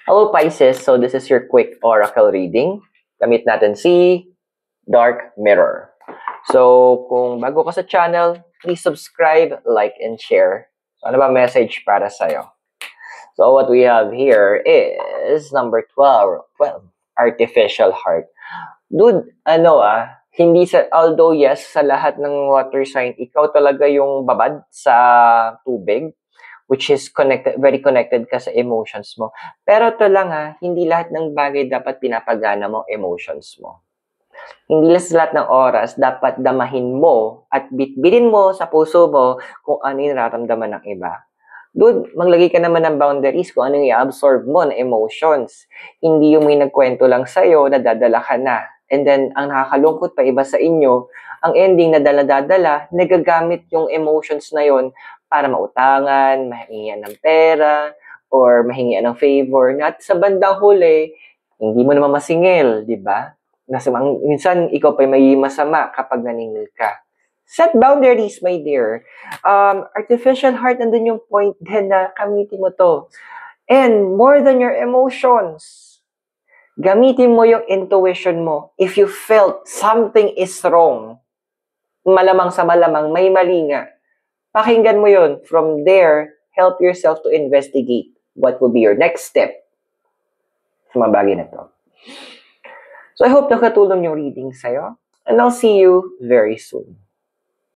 Hello Pisces, so this is your quick oracle reading. Gamit natin si Dark Mirror. So kung bago ka sa channel, please subscribe, like, and share. So ano ba message para sa'yo? So what we have here is number 12, Artificial Heart. Dude, although yes, sa lahat ng water sign, ikaw talaga yung babad sa tubig, which is very connected ka sa emotions mo. Pero ito lang hindi lahat ng bagay dapat pinapagana mo emotions mo. Hindi lang sa lahat ng oras dapat damahin mo at bitbitin mo sa puso mo kung ano yung nararamdaman ng iba. Dude, maglagay ka naman ng boundaries kung ano yung i-absorb mo na emotions. Hindi yung may nagkwento lang sa'yo, nadadala ka na. And then, ang nakakalungkot pa iba sa inyo, ang ending na dala-dadala, nagagamit yung emotions na yon para mautangan, mahingian ng pera, or mahingian ng favor. At sa bandang huli, hindi mo naman masingil, di ba? Minsan, ikaw pa may masama kapag naningil ka. Set boundaries, my dear. Artificial heart, nandun yung point din na gamitin mo to. And more than your emotions, gamitin mo yung intuition mo. If you felt something is wrong, malamang sa malamang, may mali nga. Pakinggan mo yun. From there, help yourself to investigate what will be your next step sa mga bagay na to. So I hope nakatulong yung reading sa'yo. And I'll see you very soon.